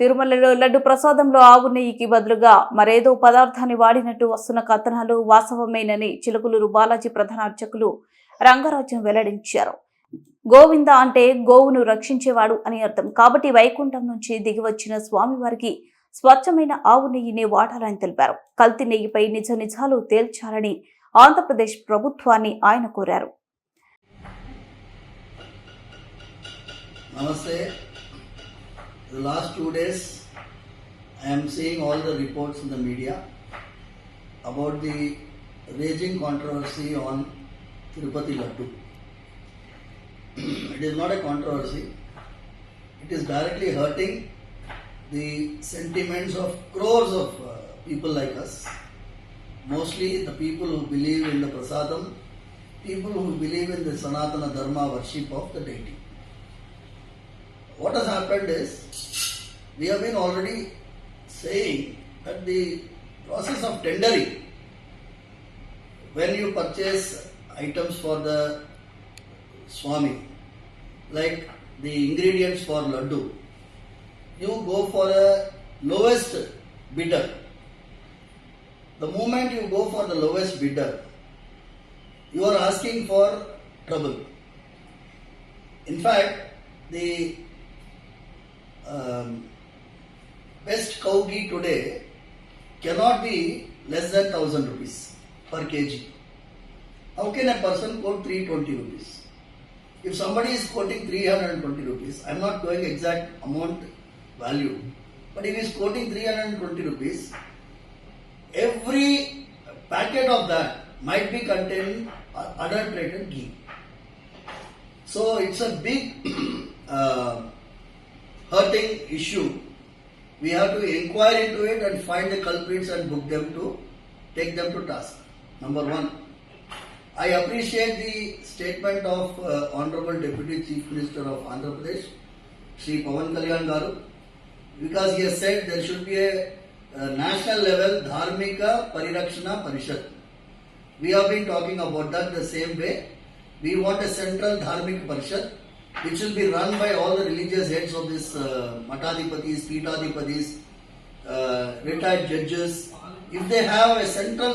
తిరుమలలో లడ్డు ప్రసాదంలో ఆవు నెయ్యికి బదులుగా మరేదో పదార్థాన్ని వాడినట్టు వస్తున్న కథనాలు వాస్తవమేనని చిలుకలూరు బాలాజీ ప్రధాన అర్చకులు రంగరాజ్యం వెల్లడించారు. గోవింద అంటే గోవును రక్షించేవాడు అని అర్థం. కాబట్టి వైకుంఠం నుంచి దిగివచ్చిన స్వామివారికి స్వచ్ఛమైన ఆవు నెయ్యిని వాడాలని తెలిపారు. కల్తీ నెయ్యిపై నిజ నిజాలు తేల్చాలని ఆంధ్రప్రదేశ్ ప్రభుత్వాన్ని ఆయన కోరారు. Namaste. The last 2 days I am seeing all the reports in the media about the raging controversy on Tirupati Laddu. It is not a controversy. It is directly hurting the sentiments of crores of people like us. Mostly the people who believe in the prasadam, people who believe in the Sanatana Dharma worship of the deity. What has happened is, we have been already saying that the process of tendering, when you purchase items for the Swami, like the ingredients for Laddu, you go for a lowest bidder. The moment you go for the lowest bidder, you are asking for trouble. In fact, the best cow ghee today cannot be less than 1,000 rupees per kg. How can a person quote 320 rupees? If somebody is quoting 320 rupees, I am not going exact amount value, but if he is quoting 320 rupees, every packet of that might be containing adulterated ghee. So it's a big hurting issue. We have to inquire into it and find the culprits and take them to task. Number one, I appreciate the statement of Honorable Deputy Chief Minister of Andhra Pradesh, Shri Pawan Kalyan Garu, because he has said there should be a national level Dharmika Parirakshana Parishad. We have been talking about that the same way. We want a central Dharmik Parishad which will be run by all the religious heads of this Matadipatis, Pitadipatis, retired judges. If they have a central